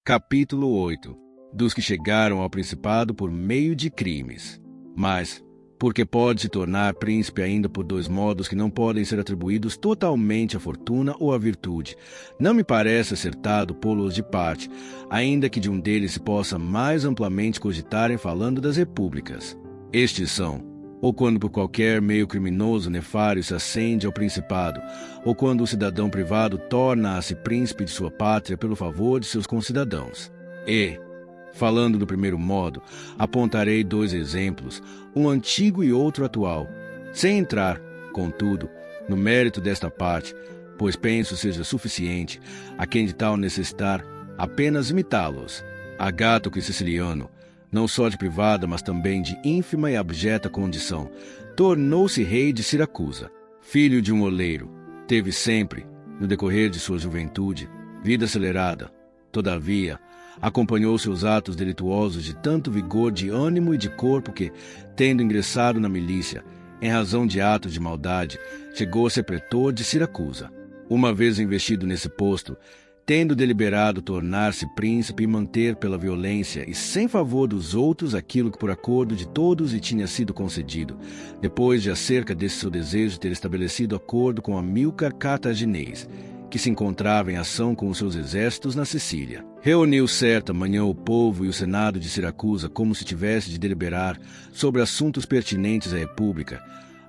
Capítulo 8. Dos que chegaram ao principado por meio de crimes. Mas, porque pode se tornar príncipe ainda por dois modos que não podem ser atribuídos totalmente à fortuna ou à virtude, não me parece acertado pô-los de parte, ainda que de um deles se possa mais amplamente cogitar em falando das repúblicas. Estes são: ou quando por qualquer meio criminoso nefário se ascende ao principado, ou quando o cidadão privado torna-se príncipe de sua pátria pelo favor de seus concidadãos. E, falando do primeiro modo, apontarei dois exemplos, um antigo e outro atual, sem entrar, contudo, no mérito desta parte, pois penso seja suficiente a quem de tal necessitar apenas imitá-los. Agátocle Siciliano, não só de privada, mas também de ínfima e abjeta condição, tornou-se rei de Siracusa. Filho de um oleiro, teve sempre, no decorrer de sua juventude, vida acelerada. Todavia, acompanhou seus atos delituosos de tanto vigor de ânimo e de corpo que, tendo ingressado na milícia, em razão de atos de maldade, chegou a ser pretor de Siracusa. Uma vez investido nesse posto, tendo deliberado tornar-se príncipe e manter pela violência e sem favor dos outros aquilo que por acordo de todos lhe tinha sido concedido, depois de acerca desse seu desejo ter estabelecido acordo com Amílcar Cartaginês, que se encontrava em ação com os seus exércitos na Sicília. Reuniu certa manhã o povo e o senado de Siracusa como se tivesse de deliberar sobre assuntos pertinentes à república.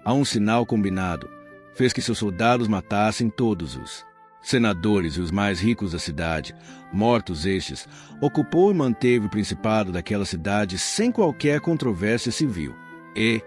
A um sinal combinado, fez que seus soldados matassem todos os senadores e os mais ricos da cidade. Mortos estes, ocupou e manteve o principado daquela cidade sem qualquer controvérsia civil. E,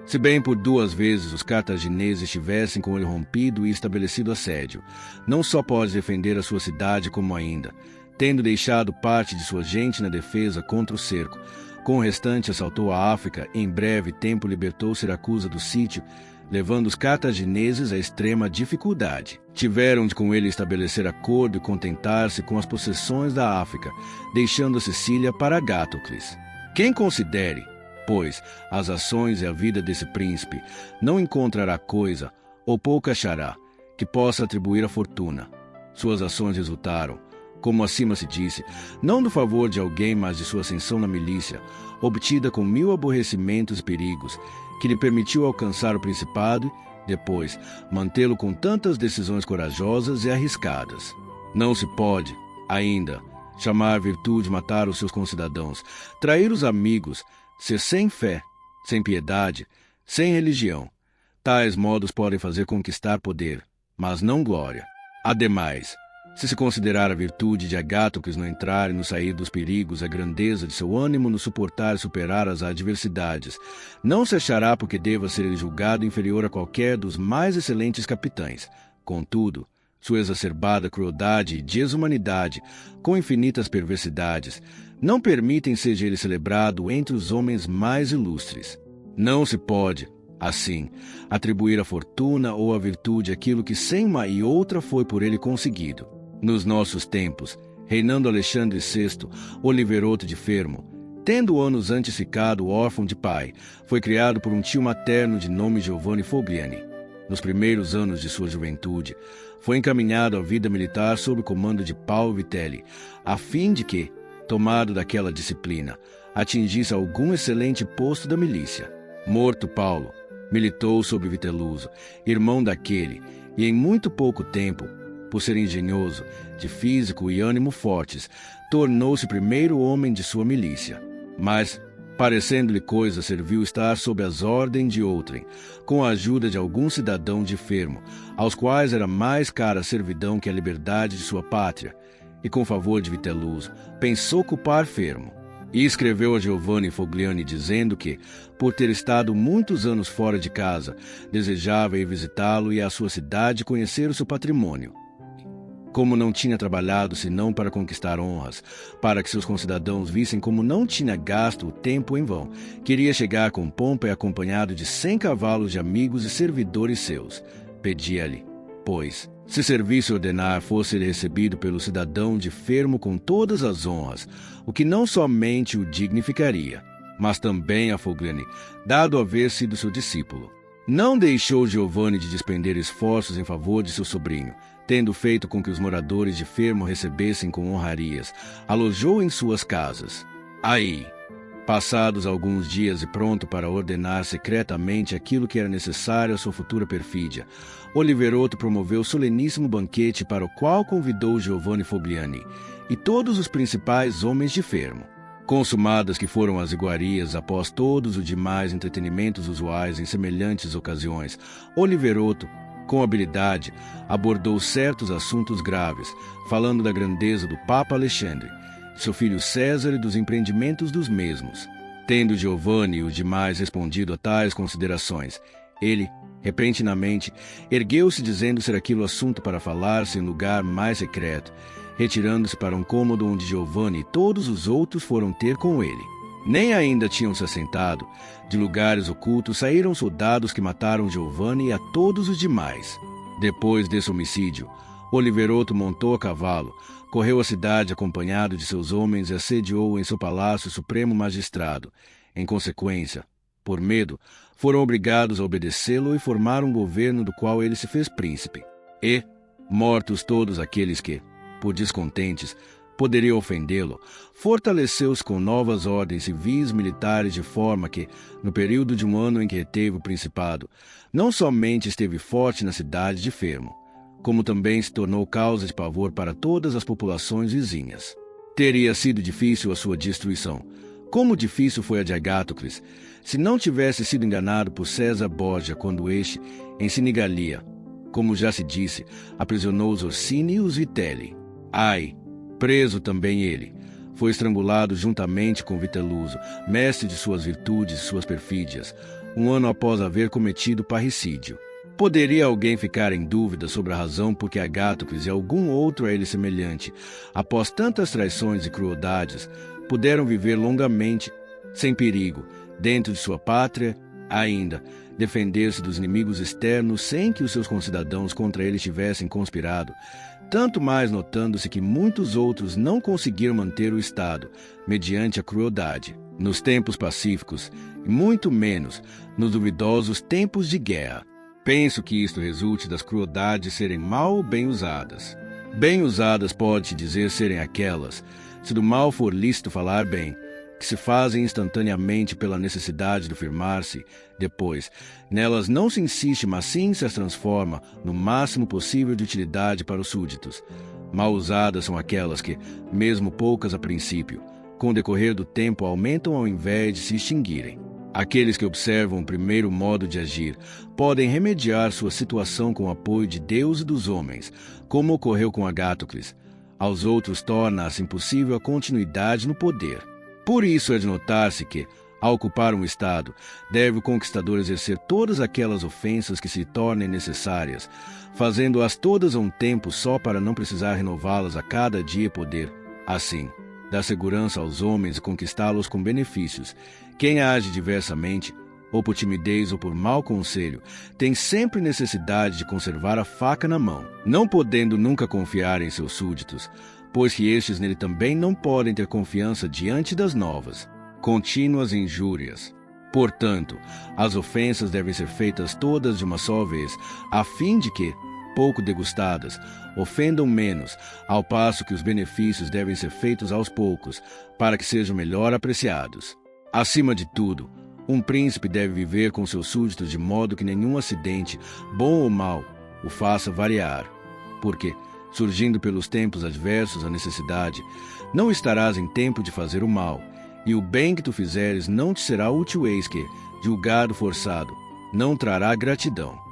se bem por duas vezes os cartagineses tivessem com ele rompido e estabelecido assédio, não só pode defender a sua cidade como ainda, tendo deixado parte de sua gente na defesa contra o cerco, com o restante assaltou a África e em breve tempo libertou Siracusa do sítio, levando os cartagineses à extrema dificuldade. Tiveram de com ele estabelecer acordo e contentar-se com as possessões da África, deixando a Sicília para Agátocle. Quem considere, pois, as ações e a vida desse príncipe, não encontrará coisa, ou pouco achará, que possa atribuir à fortuna. Suas ações resultaram, como acima se disse, não do favor de alguém, mas de sua ascensão na milícia, obtida com 1000 aborrecimentos e perigos, que lhe permitiu alcançar o principado e, depois, mantê-lo com tantas decisões corajosas e arriscadas. Não se pode, ainda, chamar virtude matar os seus concidadãos, trair os amigos, ser sem fé, sem piedade, sem religião. Tais modos podem fazer conquistar poder, mas não glória. Ademais, se considerar a virtude de Agátocle no entrar e no sair dos perigos, a grandeza de seu ânimo no suportar e superar as adversidades, não se achará porque deva ser ele julgado inferior a qualquer dos mais excelentes capitães. Contudo, sua exacerbada crueldade e desumanidade, com infinitas perversidades, não permitem seja ele celebrado entre os homens mais ilustres. Não se pode, assim, atribuir à fortuna ou à virtude aquilo que sem uma e outra foi por ele conseguido. Nos nossos tempos, reinando Alexandre VI, Oliveroto de Fermo, tendo anos antes ficado órfão de pai, foi criado por um tio materno de nome Giovanni Fogliani. Nos primeiros anos de sua juventude, foi encaminhado à vida militar sob o comando de Paulo Vitelli, a fim de que, tomado daquela disciplina, atingisse algum excelente posto da milícia. Morto Paulo, militou sob Viteluso, irmão daquele, e em muito pouco tempo, por ser engenhoso, de físico e ânimo fortes, tornou-se primeiro homem de sua milícia. Mas, parecendo-lhe coisa serviu estar sob as ordens de outrem, com a ajuda de algum cidadão de Fermo, aos quais era mais cara a servidão que a liberdade de sua pátria, e com favor de Viteluso, pensou ocupar Fermo. E escreveu a Giovanni Fogliani dizendo que, por ter estado muitos anos fora de casa, desejava ir visitá-lo e à sua cidade conhecer o seu patrimônio. Como não tinha trabalhado senão para conquistar honras, para que seus concidadãos vissem como não tinha gasto o tempo em vão, queria chegar com pompa e acompanhado de 100 cavalos de amigos e servidores seus. Pedia-lhe, pois, se serviço ordenar fosse ele recebido pelo cidadão de Fermo com todas as honras, o que não somente o dignificaria, mas também a Fogliani, dado haver sido seu discípulo. Não deixou Giovanni de despender esforços em favor de seu sobrinho, tendo feito com que os moradores de Fermo recebessem com honrarias, alojou em suas casas. Aí, passados alguns dias e pronto para ordenar secretamente aquilo que era necessário à sua futura perfídia, Oliverotto promoveu soleníssimo banquete para o qual convidou Giovanni Fogliani e todos os principais homens de Fermo. Consumadas que foram as iguarias após todos os demais entretenimentos usuais em semelhantes ocasiões, Oliverotto, com habilidade, abordou certos assuntos graves, falando da grandeza do Papa Alexandre, de seu filho César e dos empreendimentos dos mesmos. Tendo Giovanni e os demais respondido a tais considerações, ele, repentinamente, ergueu-se dizendo ser aquilo assunto para falar-se em lugar mais secreto, retirando-se para um cômodo onde Giovanni e todos os outros foram ter com ele. Nem ainda tinham se assentado. De lugares ocultos saíram soldados que mataram Giovanni e a todos os demais. Depois desse homicídio, Oliverotto montou a cavalo, correu a cidade acompanhado de seus homens e assediou em seu palácio o Supremo Magistrado. Em consequência, por medo, foram obrigados a obedecê-lo e formaram um governo do qual ele se fez príncipe. E, mortos todos aqueles que, por descontentes, poderiam ofendê-lo, fortaleceu-se com novas ordens civis militares de forma que, no período de um ano em que reteve o principado, não somente esteve forte na cidade de Fermo, como também se tornou causa de pavor para todas as populações vizinhas. Teria sido difícil a sua destruição, como difícil foi a de Agatocles, se não tivesse sido enganado por César Borgia quando este, em Sinigalia, como já se disse, aprisionou os Orsini e os Vitelli. Ai, preso também ele, foi estrangulado juntamente com Viteluso, mestre de suas virtudes e suas perfídias, um ano após haver cometido parricídio. Poderia alguém ficar em dúvida sobre a razão por que Agatocles e algum outro a ele semelhante, após tantas traições e crueldades, puderam viver longamente, sem perigo, dentro de sua pátria, ainda, defender-se dos inimigos externos sem que os seus concidadãos contra ele tivessem conspirado, tanto mais notando-se que muitos outros não conseguiram manter o Estado, mediante a crueldade, nos tempos pacíficos, e muito menos nos duvidosos tempos de guerra. Penso que isto resulte das crueldades serem mal ou bem usadas. Bem usadas pode-se dizer serem aquelas, se do mal for lícito falar bem, que se fazem instantaneamente pela necessidade de firmar-se, depois, nelas não se insiste, mas sim se as transforma no máximo possível de utilidade para os súditos. Mal usadas são aquelas que, mesmo poucas a princípio, com o decorrer do tempo aumentam ao invés de se extinguirem. Aqueles que observam o primeiro modo de agir podem remediar sua situação com o apoio de Deus e dos homens, como ocorreu com Agatocles. Aos outros torna-se impossível a continuidade no poder. Por isso é de notar-se que, ao ocupar um estado, deve o conquistador exercer todas aquelas ofensas que se tornem necessárias, fazendo-as todas a um tempo só para não precisar renová-las a cada dia e poder, assim, dar segurança aos homens e conquistá-los com benefícios. Quem age diversamente, ou por timidez ou por mau conselho, tem sempre necessidade de conservar a faca na mão, não podendo nunca confiar em seus súditos, pois que estes nele também não podem ter confiança diante das novas, contínuas injúrias. Portanto, as ofensas devem ser feitas todas de uma só vez, a fim de que, pouco degustadas, ofendam menos, ao passo que os benefícios devem ser feitos aos poucos, para que sejam melhor apreciados. Acima de tudo, um príncipe deve viver com seus súditos de modo que nenhum acidente, bom ou mau, o faça variar, porque, surgindo pelos tempos adversos a necessidade, não estarás em tempo de fazer o mal, e o bem que tu fizeres não te será útil, eis que, julgado forçado, não trará gratidão.